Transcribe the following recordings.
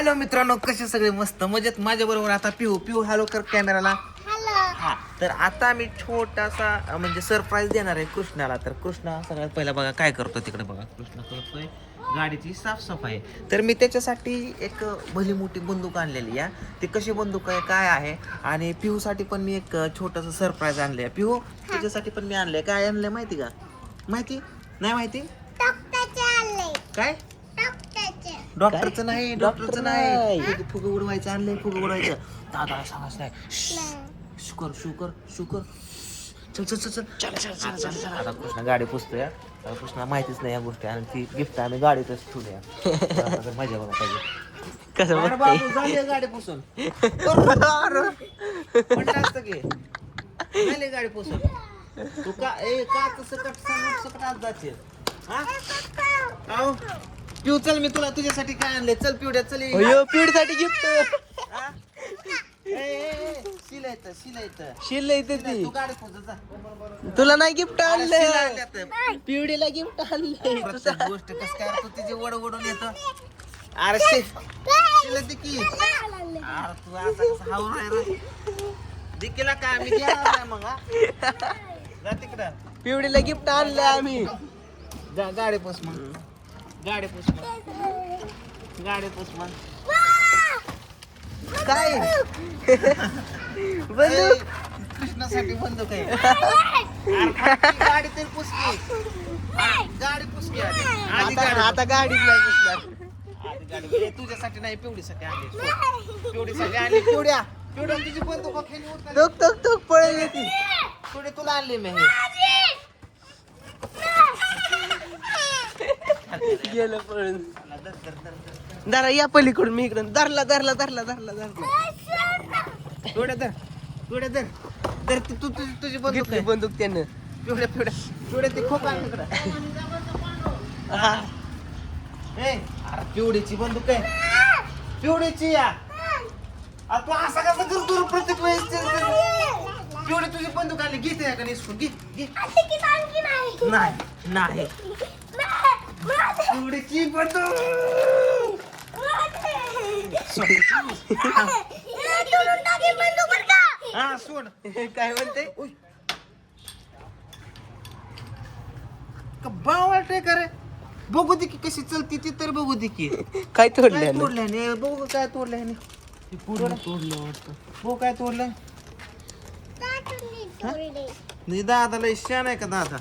Hello मित्रांनो, कसे सगळे मस्त मजेत. माझ्या बरोबर आता पिहू हॅलो कर कॅमेराला. हा, तर आता मी छोटासा म्हणजे सरप्राईज देणार आहे कृष्णाला. तर कृष्णा सगळ्यात पहिला बघा काय करतो तिकडे. बघा कृष्णा करतोय गाडीची साफसफाई. तर मी त्याच्यासाठी एक भली मोठी बंदूक आणलेली आहे. ती कशी बंदूक आहे काय आहे. आणि पिहूसाठी पण मी एक छोटंसं सरप्राईज आणलं आहे. पिहू तुझ्यासाठी पण मी आणलंय. काय आणलंय माहिती का? माहिती नाही माहिती काय? डॉक्टरचं नाही, डॉक्टरचं नाही. फुग उडवायचं आणलंय, फुग उडवायचं. दादा सांगायचं नाही. शुकर शुकर शुकर. चल चल चल चल. आता कृष्णा गाडी पुसतोय. आता कृष्णा माहितीच नाही या गोष्टी. आणि ती गिफ्ट आम्ही गाडीतच ठेवूया. मजा बघा पाहिजे कसं बाबू झाली गाडी पुसून. म्हटलं असतं की झाली गाडी पुसून. तू का सकट आज जाशील. पिऊ चल, मी तुला तुझ्यासाठी काय आणले. चल पिवड्या चल. पिढीसाठी गिफ्ट शिलायचं ती. तू गाडी पुस जा. तुला नाही गिफ्ट आणलं, आणलं पिवडीला गिफ्ट आणलंय. गोष्ट कस काय तू तिची वड ओढून येतो. अरे शिलत की. अरे तू असा कसा हावर आहे रे. दिकीला काय मी देणार नाही मग. जा तिकडं. पिवडीला गिफ्ट आणलंय आम्ही. जा गाडी पुस मग. गाडी पुस मग. गाडी पुस मग. काय बंदूक कृष्णासाठी बंदूक आहे. गाडी तरी पुसकी. गाडी पुसकी आधी आता गाडीच नाही पुसणार. आधी गाडी तुझ्यासाठी नाही, पिवडीसाठी आणली. पिवडीसाठी आणली. पिवड्या तुझी बंदूक खेळली उठली. टोक टोक टोक पळेल ती. पिवडी तुला आणली मी. गेलं पळून. धरा या पलीकडून मी इकडून. धरला धरला धरला धरला धरला. पिवड्या धर. पिवड्या धर. तर तू तुझी बंदूक घेतली आहे. बंदूक त्यानं. पिवड्या ते खोक आहे तिकडं. अरे पिवडीची बंदूक आहे. पिवडीची या. तू असा कसा करतो प्रत्येक वेळेस. पिवडी तुझी बंदूक आली. घेते का निसकून. घे नाही पिवडीची बंदूक. हा सोड. काय म्हणते? बाव वाटतंय का रे. बघू दे की कशी चलती ती तर बघू दे की. काय काय तोडलं? तोडल्याने बघू काय तोडल्याने. तोडलं वाटतं. हो काय तोडलं. दादाला शान आहे का दादा.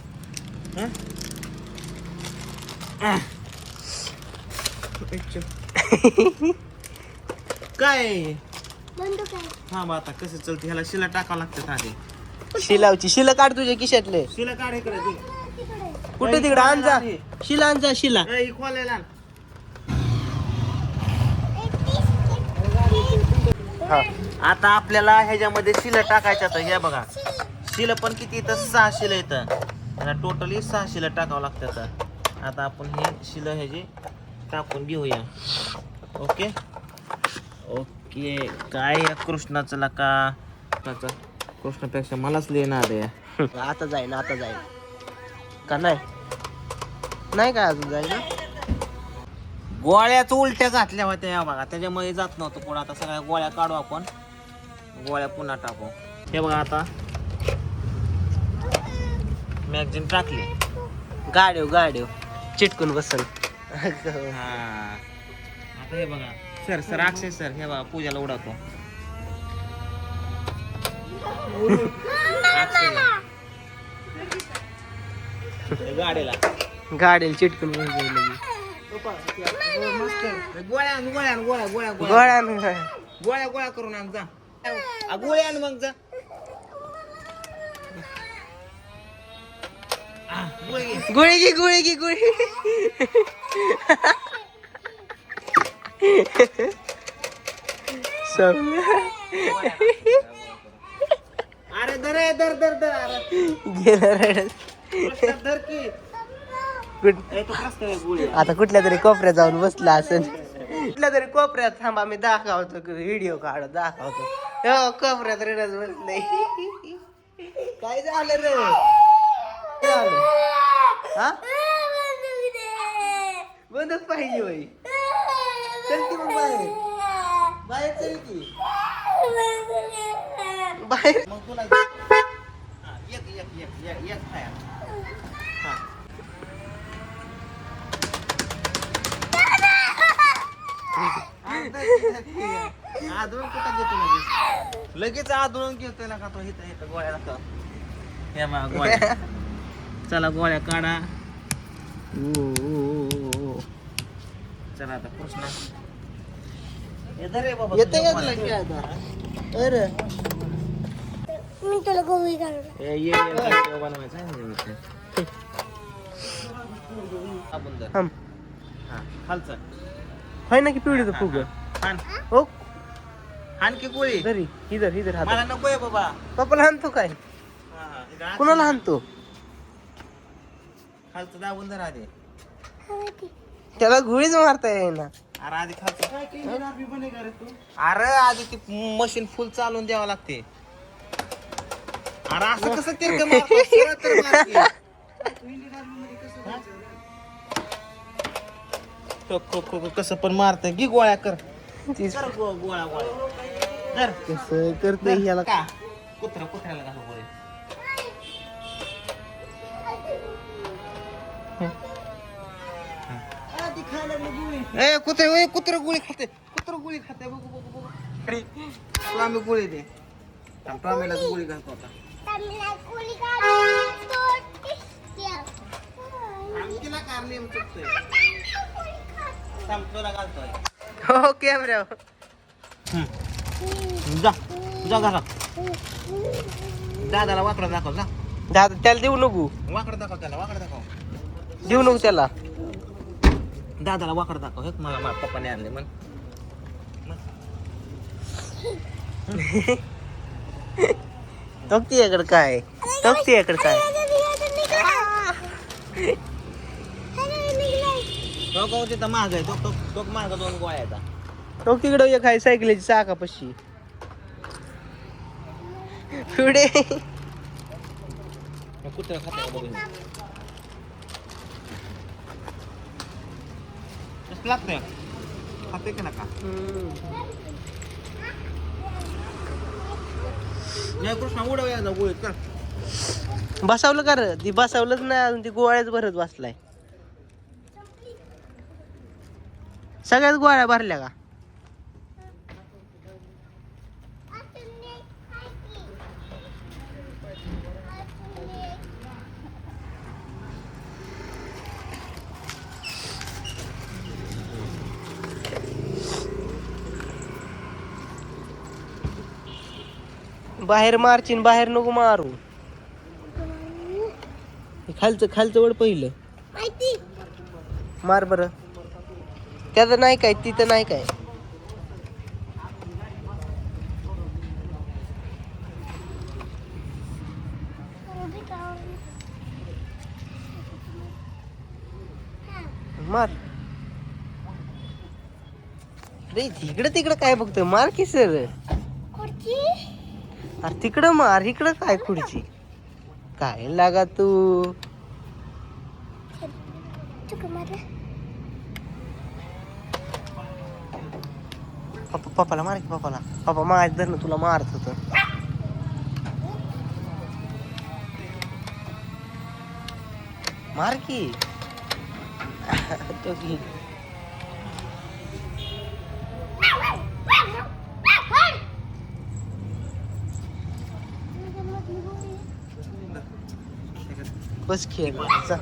काय हा बा आता कसं चलते. ह्याला शिला टाकावं लागतात आधी. शिलावची शिला काढ तुझ्या खिशातले. शिला काढ इकडे. कुठे तिकडे आणजा शिला. आणजा शिला. खोलायला. आता आपल्याला ह्याच्यामध्ये शिला टाकायच्या. तर हे बघा शिला पण किती येतं. 6 शिला येतं. टोटली 6 शिला टाकावं लागतात. आता आपण हे शिला ह्याची टाकून घेऊया. Okay okay. काय या कृष्णाचं लका. कृष्णापेक्षा मलाच लिहिणार आहे. आता जाईन आता जाईन का नाही? नाही काय अजून जाईल ना. गोळ्याच उलट्या घातल्या होत्या या बघा. त्याच्यामुळे जात नव्हतं पुढे. आता सगळ्या गोळ्या काढू आपण. गोळ्या पुन्हा टाकू. हे बघा आता मॅगझिन टाकली. गाडीव चिटकून बसल. हा आता हे बघा सर अक्षय सर हे बघा पूजाला उडवतो. गाडीला चिटकून बसल. गोळ्या करून आण जा. गोळ्या आण मग जा. गोळी घे गोळी. अरे धर. गेलं धर की. आता कुठल्या तरी कोपऱ्यात जाऊन बसला असेल. कुठल्या तरी कोपऱ्यात थांबा मी दाखवतो. व्हिडिओ काढ दाखवतो. कोपऱ्यात रडत बसलंय. काय झालं रे? हा बंदच पाहिजे बाई. चल की मग बाहेर. बाहेर मग तुला हा, एक एक एक एक एक खाया. हा. आदळून कुठं घेतो लगेच लगेच आदळून घेतोय ना का तो इथं इथं गोळ्या का हे मा गोळ्या चला गोळ्या काढा चला आता कृष्णा हे धर रे बाबा येते का तुझ्या तुला गोळ्या. खेळता अरे मी तुला गोळी काढून ये बनवायचं आहे ना इथे. आपण धर. थांब हा खालचं होय ना की पिवळीचं फुग हान हो आणखी गोळी घरी इधर इधर हात मला नकोय बाबा पप्पाला हाणतो काय हा, हा. इथं आत- कुणाला हाणतो खालचं दाबून धर आधी त्याला गुळीच मारता येईना अरे आधी खालचं अरे आधी ती मशीन फुल चालून द्यावं लागते अरे असं कसं तिरकं मारतो? सरळ तर मार की. हा? ठोक, ठोक, ठोक, कसं पण मारत घे गोळ्या कर तीच कर गोळ्या गोळ्या धर. कसं करते ह्याला का कुत्र्याला घालू गोळी ए कुत्र गोळी खाते बघू बघू बघू अरे, तुला आम्ही गोळी दे टॉमीला गोळी घालतो आता आम्ही तिला कारली चुकतोय तुला घालतोय हो कॅमेरा जा जा घरात दादाला वाकडं दाखव जा दादा त्याला देऊ नको वाकडं दाखव त्याला वाकडं दाखव देऊ नको त्याला दादाला वाकडं दाखव हे मला माझ्या पप्पाने आणले मग तोक्तीयाकडे काय तोक्तीयाकडे काय तो गाव तिथं महाग आहे तो महाग 2 गोळ्या येतात तो तिकडं एक आहे सायकलीची चाकापाशी पुढे कुत्रा खाते बघू कसं लागतंय खाते का नका जय कृष्णा उडव एकदा गोळीत कर बसावलं का रे ती बसावलंच नाही अजून ती गोळ्याच भरत बसलाय सगळ्याच गोळ्या भरल्या का बाहेर मारचीन बाहेर नको मारू हे खालचं वड पहिलं माहिती मार बर त्याचं नाही काय तिथं नाही काय मार अरे तिकडं काय बघतोय मार की सर खुर्ची अरे तिकडं मार इकडं काय खुर्ची काय लागा तू चुक मारला पप्पाला मार की पप्पा माझ धरणं तुला मारत होत मार की तो की बस खेळ जा.